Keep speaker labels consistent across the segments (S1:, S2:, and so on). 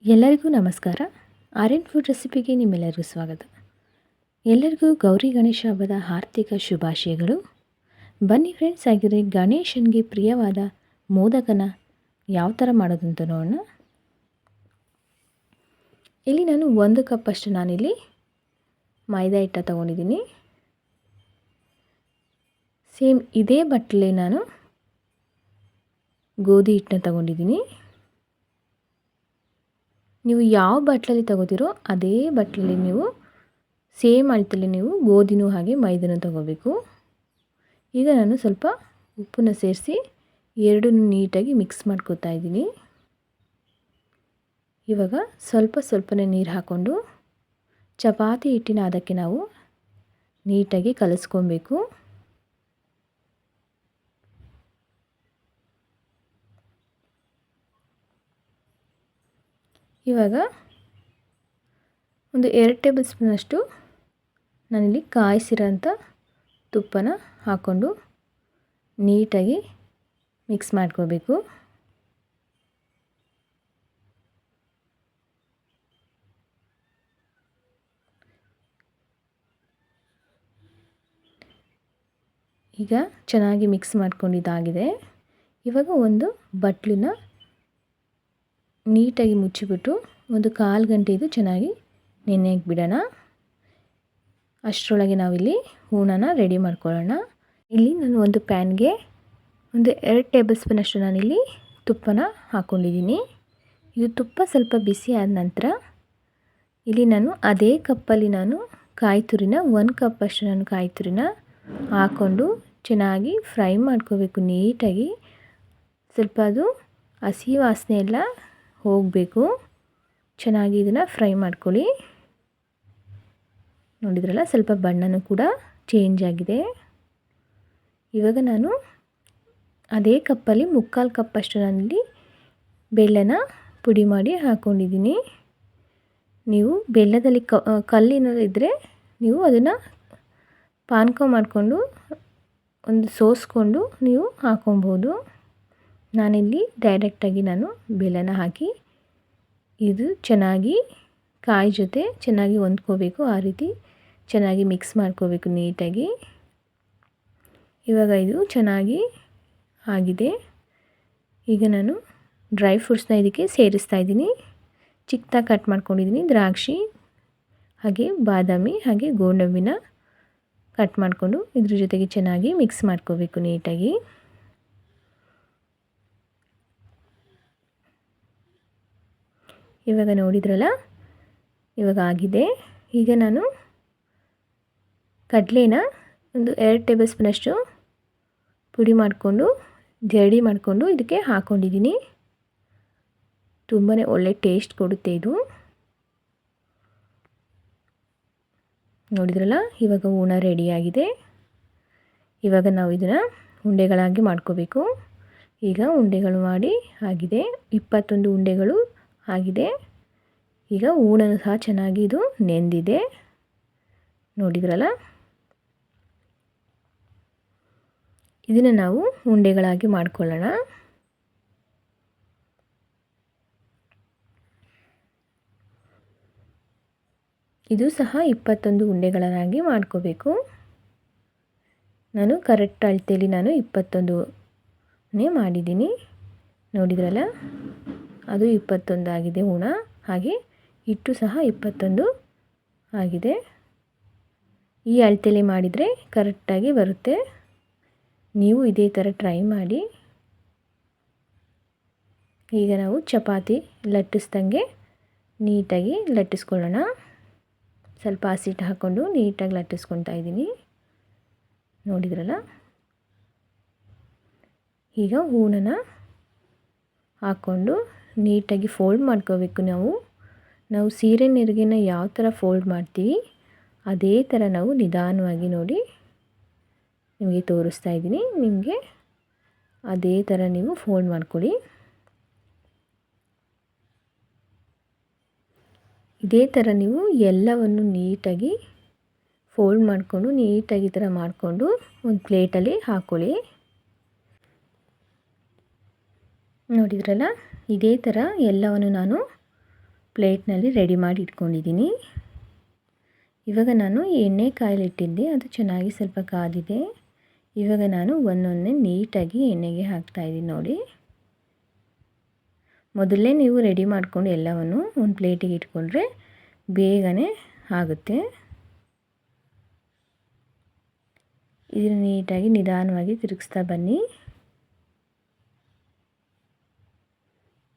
S1: ಎಲ್ಲರಿಗೂ ನಮಸ್ಕಾರ. ಆರ್ಯನ್ ಫುಡ್ ರೆಸಿಪಿಗೆ ನಿಮ್ಮೆಲ್ಲರಿಗೂ ಸ್ವಾಗತ. ಎಲ್ಲರಿಗೂ ಗೌರಿ ಗಣೇಶ ಹಬ್ಬದ ಹಾರ್ದಿಕ ಶುಭಾಶಯಗಳು. ಬನ್ನಿ ಫ್ರೆಂಡ್ಸ್, ಆಗಿದ್ರೆ ಗಣೇಶನಿಗೆ ಪ್ರಿಯವಾದ ಮೋದಕನ ಯಾವ ಥರ ಮಾಡೋದು ಅಂತ ನೋಡೋಣ. ಇಲ್ಲಿ ನಾನು 1 ಕಪ್ ಅಷ್ಟು ನಾನಿಲ್ಲಿ ಮೈದಾ ಹಿಟ್ಟು ತೊಗೊಂಡಿದ್ದೀನಿ. ಸೇಮ್ ಇದೇ ಬಟ್ಟಲೆ ನಾನು ಗೋಧಿ ಹಿಟ್ಟನ್ನ ತೊಗೊಂಡಿದ್ದೀನಿ. ನೀವು ಯಾವ ಬಟ್ಲಲ್ಲಿ ತಗೋತೀರೋ ಅದೇ ಬಟ್ಲಲ್ಲಿ ನೀವು ಸೇಮ್ ಅಳತೆಯಲ್ಲಿ ನೀವು ಗೋಧಿನೂ ಹಾಗೆ ಮೈದಾನೂ ತಗೋಬೇಕು. ಈಗ ನಾನು ಸ್ವಲ್ಪ ಉಪ್ಪನ್ನು ಸೇರಿಸಿ ಎರಡನ್ನೂ ನೀಟಾಗಿ ಮಿಕ್ಸ್ ಮಾಡ್ಕೋತಾ ಇದ್ದೀನಿ. ಇವಾಗ ಸ್ವಲ್ಪನೇ ನೀರು ಹಾಕ್ಕೊಂಡು ಚಪಾತಿ ಹಿಟ್ಟಿನ ಅದಕ್ಕೆ ನಾವು ನೀಟಾಗಿ ಕಲಿಸ್ಕೊಬೇಕು. ಇವಾಗ ಒಂದು 2 ಟೇಬಲ್ ಸ್ಪೂನಷ್ಟು ನಾನಿಲ್ಲಿ ಕಾಯಿಸಿರೋಂಥ ತುಪ್ಪನ ಹಾಕ್ಕೊಂಡು ನೀಟಾಗಿ ಮಿಕ್ಸ್ ಮಾಡ್ಕೋಬೇಕು. ಈಗ ಚೆನ್ನಾಗಿ ಮಿಕ್ಸ್ ಮಾಡ್ಕೊಂಡಿದ್ದಾಗಿದೆ. ಇವಾಗ ಒಂದು ಬಟ್ಲನ್ನ ನೀಟಾಗಿ ಮುಚ್ಚಿಬಿಟ್ಟು ಒಂದು 1/4 ಗಂಟೆ ಇದು ಚೆನ್ನಾಗಿ ನೆನೆಯಕ್ಕೆ ಬಿಡೋಣ. ಅಷ್ಟರೊಳಗೆ ನಾವಿಲ್ಲಿ ಹೂರಣನ ರೆಡಿ ಮಾಡ್ಕೊಳ್ಳೋಣ. ಇಲ್ಲಿ ನಾನು ಒಂದು ಪ್ಯಾನ್ಗೆ ಒಂದು 2 ಟೇಬಲ್ ಸ್ಪೂನಷ್ಟು ನಾನಿಲ್ಲಿ ತುಪ್ಪನ ಹಾಕ್ಕೊಂಡಿದ್ದೀನಿ. ಇದು ತುಪ್ಪ ಸ್ವಲ್ಪ ಬಿಸಿ ಆದ ನಂತರ ಇಲ್ಲಿ ನಾನು ಅದೇ ಕಪ್ಪಲ್ಲಿ ನಾನು ಕಾಯಿ ತುರಿನ 1 ಕಪ್ ಅಷ್ಟು ನಾನು ಕಾಯಿ ತುರಿನ ಹಾಕ್ಕೊಂಡು ಚೆನ್ನಾಗಿ ಫ್ರೈ ಮಾಡ್ಕೋಬೇಕು ನೀಟಾಗಿ. ಸ್ವಲ್ಪ ಅದು ಹಸಿ ವಾಸನೆ ಎಲ್ಲ ಹೋಗಬೇಕು. ಚೆನ್ನಾಗಿ ಇದನ್ನು ಫ್ರೈ ಮಾಡ್ಕೊಳ್ಳಿ. ನೋಡಿದ್ರಲ್ಲ, ಸ್ವಲ್ಪ ಬಣ್ಣನೂ ಕೂಡ ಚೇಂಜ್ ಆಗಿದೆ. ಇವಾಗ ನಾನು ಅದೇ ಕಪ್ಪಲ್ಲಿ 3/4 ಕಪ್ ಅಷ್ಟು ನಾನಿಲ್ಲಿ ಬೆಲ್ಲನ ಪುಡಿ ಮಾಡಿ ಹಾಕ್ಕೊಂಡಿದ್ದೀನಿ. ನೀವು ಬೆಲ್ಲದಲ್ಲಿ ಕಲ್ಲಿನದು ಇದ್ದರೆ ನೀವು ಅದನ್ನು ಪಾನಕ ಮಾಡಿಕೊಂಡು ಒಂದು ಸೋಸ್ಕೊಂಡು ನೀವು ಹಾಕ್ಕೊಬೋದು. ನಾನಿಲ್ಲಿ ಡೈರೆಕ್ಟಾಗಿ ನಾನು ಬೆಲ್ಲನ ಹಾಕಿ ಇದು ಚೆನ್ನಾಗಿ ಕಾಯಿ ಜೊತೆ ಚೆನ್ನಾಗಿ ಹೊಂದ್ಕೋಬೇಕು. ಆ ರೀತಿ ಚೆನ್ನಾಗಿ ಮಿಕ್ಸ್ ಮಾಡ್ಕೋಬೇಕು ನೀಟಾಗಿ. ಇವಾಗ ಇದು ಚೆನ್ನಾಗಿ ಆಗಿದೆ. ಈಗ ನಾನು ಡ್ರೈ ಫ್ರೂಟ್ಸ್ನ ಇದಕ್ಕೆ ಸೇರಿಸ್ತಾ ಇದ್ದೀನಿ. ಚಿಕ್ಕದಾಗಿ ಕಟ್ ಮಾಡ್ಕೊಂಡಿದ್ದೀನಿ. ದ್ರಾಕ್ಷಿ ಹಾಗೆ ಬಾದಾಮಿ ಹಾಗೆ ಗೋಡಂಬಿನ ಕಟ್ ಮಾಡಿಕೊಂಡು ಇದ್ರ ಜೊತೆಗೆ ಚೆನ್ನಾಗಿ ಮಿಕ್ಸ್ ಮಾಡ್ಕೋಬೇಕು ನೀಟಾಗಿ. ಇವಾಗ ನೋಡಿದ್ರಲ್ಲ, ಇವಾಗ ಆಗಿದೆ. ಈಗ ನಾನು ಕಡಲೆನ ಒಂದು 2 ಟೇಬಲ್ ಸ್ಪೂನಷ್ಟು ಪುಡಿ ಮಾಡಿಕೊಂಡು ಜರಡಿ ಮಾಡಿಕೊಂಡು ಇದಕ್ಕೆ ಹಾಕ್ಕೊಂಡಿದ್ದೀನಿ. ತುಂಬಾ ಒಳ್ಳೆ ಟೇಸ್ಟ್ ಕೊಡುತ್ತೆ ಇದು. ನೋಡಿದ್ರಲ್ಲ, ಇವಾಗ ಹೂರಣ ರೆಡಿಯಾಗಿದೆ. ಇವಾಗ ನಾವು ಇದನ್ನು ಉಂಡೆಗಳಾಗಿ ಮಾಡ್ಕೋಬೇಕು. ಈಗ ಉಂಡೆಗಳು ಮಾಡಿ ಆಗಿದೆ. 21 ಉಂಡೆಗಳು ಆಗಿದೆ. ಈಗ ಹೂರಣನೂ ಸಹ ಚೆನ್ನಾಗಿ ಇದು ನೆಂದಿದೆ. ನೋಡಿದ್ರಲ್ಲ, ಇದನ್ನು ನಾವು ಉಂಡೆಗಳಾಗಿ ಮಾಡ್ಕೊಳ್ಳೋಣ. ಇದು ಸಹ 21 ಉಂಡೆಗಳನ್ನಾಗಿ ಮಾಡ್ಕೋಬೇಕು. ನಾನು ಕರೆಕ್ಟ್ ಅಳತೆಯಲ್ಲಿ ನಾನು 21ನೇ ಮಾಡಿದ್ದೀನಿ. ನೋಡಿದ್ರಲ್ಲ, ಅದು 21 ಆಗಿದೆ ಹೂರಣ. ಹಾಗೆ ಹಿಟ್ಟು ಸಹ 21 ಆಗಿದೆ. ಈ ಅಳತೆಯಲ್ಲಿ ಮಾಡಿದರೆ ಕರೆಕ್ಟಾಗಿ ಬರುತ್ತೆ. ನೀವು ಇದೇ ಥರ ಟ್ರೈ ಮಾಡಿ. ಈಗ ನಾವು ಚಪಾತಿ ಲಟ್ಟಿಸ್ದಂಗೆ ನೀಟಾಗಿ ಲಟ್ಟಿಸ್ಕೊಳ್ಳೋಣ. ಸ್ವಲ್ಪ ಹಸಿಟ್ಟು ಹಾಕ್ಕೊಂಡು ನೀಟಾಗಿ ಲಟ್ಟಿಸ್ಕೊತಾ ಇದ್ದೀನಿ. ನೋಡಿದ್ರಲ್ಲ, ಈಗ ಹೂರಣನ ಹಾಕ್ಕೊಂಡು ನೀಟಾಗಿ ಫೋಲ್ಡ್ ಮಾಡ್ಕೋಬೇಕು. ನಾವು ಸೀರೆ ನೆರಿಗೆನ ಯಾವ ಥರ ಫೋಲ್ಡ್ ಮಾಡ್ತೀವಿ ಅದೇ ಥರ ನಾವು ನಿಧಾನವಾಗಿ ನೋಡಿ ನಿಮಗೆ ತೋರಿಸ್ತಾ ಇದ್ದೀನಿ. ನಿಮಗೆ ಅದೇ ಥರ ನೀವು ಫೋಲ್ಡ್ ಮಾಡ್ಕೊಳ್ಳಿ. ಇದೇ ಥರ ನೀವು ಎಲ್ಲವನ್ನು ನೀಟಾಗಿ ಫೋಲ್ಡ್ ಮಾಡಿಕೊಂಡು ನೀಟಾಗಿ ಈ ಥರ ಮಾಡಿಕೊಂಡು ಒಂದು ಪ್ಲೇಟಲ್ಲಿ ಹಾಕ್ಕೊಳ್ಳಿ. ನೋಡಿದ್ರಲ್ಲ, ಇದೇ ಥರ ಎಲ್ಲವನ್ನು ನಾನು ಪ್ಲೇಟ್ನಲ್ಲಿ ರೆಡಿ ಮಾಡಿ ಇಟ್ಕೊಂಡಿದ್ದೀನಿ. ಇವಾಗ ನಾನು ಎಣ್ಣೆ ಕಾಯಲಿಟ್ಟಿದ್ದೆ, ಅದು ಚೆನ್ನಾಗಿ ಸ್ವಲ್ಪ ಕಾದಿದೆ. ಇವಾಗ ನಾನು ಒಂದೊಂದೇ ನೀಟಾಗಿ ಎಣ್ಣೆಗೆ ಹಾಕ್ತಾಯಿದ್ದೀನಿ ನೋಡಿ. ಮೊದಲೇ ನೀವು ರೆಡಿ ಮಾಡಿಕೊಂಡು ಎಲ್ಲವನ್ನು ಒಂದು ಪ್ಲೇಟಿಗೆ ಇಟ್ಕೊಂಡ್ರೆ ಬೇಗನೆ ಆಗುತ್ತೆ. ಇದನ್ನು ನೀಟಾಗಿ ನಿಧಾನವಾಗಿ ತಿರುಗಿಸ್ತಾ ಬನ್ನಿ.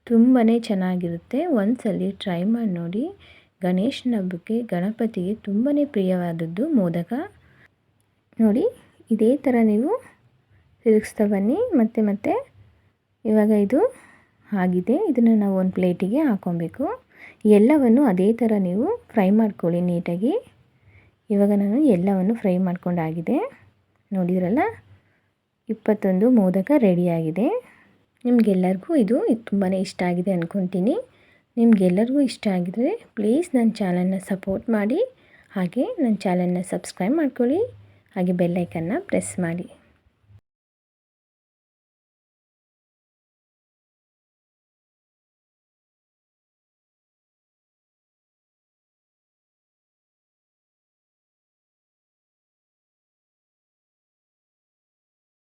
S1: ತುಂಬಾ ಚೆನ್ನಾಗಿರುತ್ತೆ. ಒಂದ್ಸಲಿ ಟ್ರೈ ಮಾಡಿ ನೋಡಿ. ಗಣೇಶನ ಹಬ್ಬಕ್ಕೆ ಗಣಪತಿಗೆ ತುಂಬಾ ಪ್ರಿಯವಾದದ್ದು ಮೋದಕ. ನೋಡಿ ಇದೇ ಥರ ನೀವು ತಿರುಗಿಸ್ತಾ ಬನ್ನಿ ಮತ್ತೆ. ಇವಾಗ ಇದು ಆಗಿದೆ. ಇದನ್ನು ನಾವು ಒಂದು ಪ್ಲೇಟಿಗೆ ಹಾಕ್ಕೊಬೇಕು. ಎಲ್ಲವನ್ನು ಅದೇ ಥರ ನೀವು ಫ್ರೈ ಮಾಡ್ಕೊಳ್ಳಿ ನೀಟಾಗಿ. ಇವಾಗ ನಾನು ಎಲ್ಲವನ್ನು ಫ್ರೈ ಮಾಡ್ಕೊಂಡಾಗಿದೆ. ನೋಡಿದ್ರಲ್ಲ, 21 ಮೋದಕ ರೆಡಿಯಾಗಿದೆ. ನಿಮಗೆಲ್ಲರಿಗೂ ಇದು ತುಂಬಾ ಇಷ್ಟ ಆಗಿದೆ ಅಂದ್ಕೊತೀನಿ. ನಿಮಗೆಲ್ಲರಿಗೂ ಇಷ್ಟ ಆಗಿದರೆ ಪ್ಲೀಸ್ ನನ್ನ ಚಾನಲ್ನ ಸಪೋರ್ಟ್ ಮಾಡಿ, ಹಾಗೆ ನನ್ನ ಚಾನಲ್ನ ಸಬ್ಸ್ಕ್ರೈಬ್ ಮಾಡ್ಕೊಳ್ಳಿ, ಹಾಗೆ ಬೆಲ್ ಐಕನ್ನ ಪ್ರೆಸ್ ಮಾಡಿ.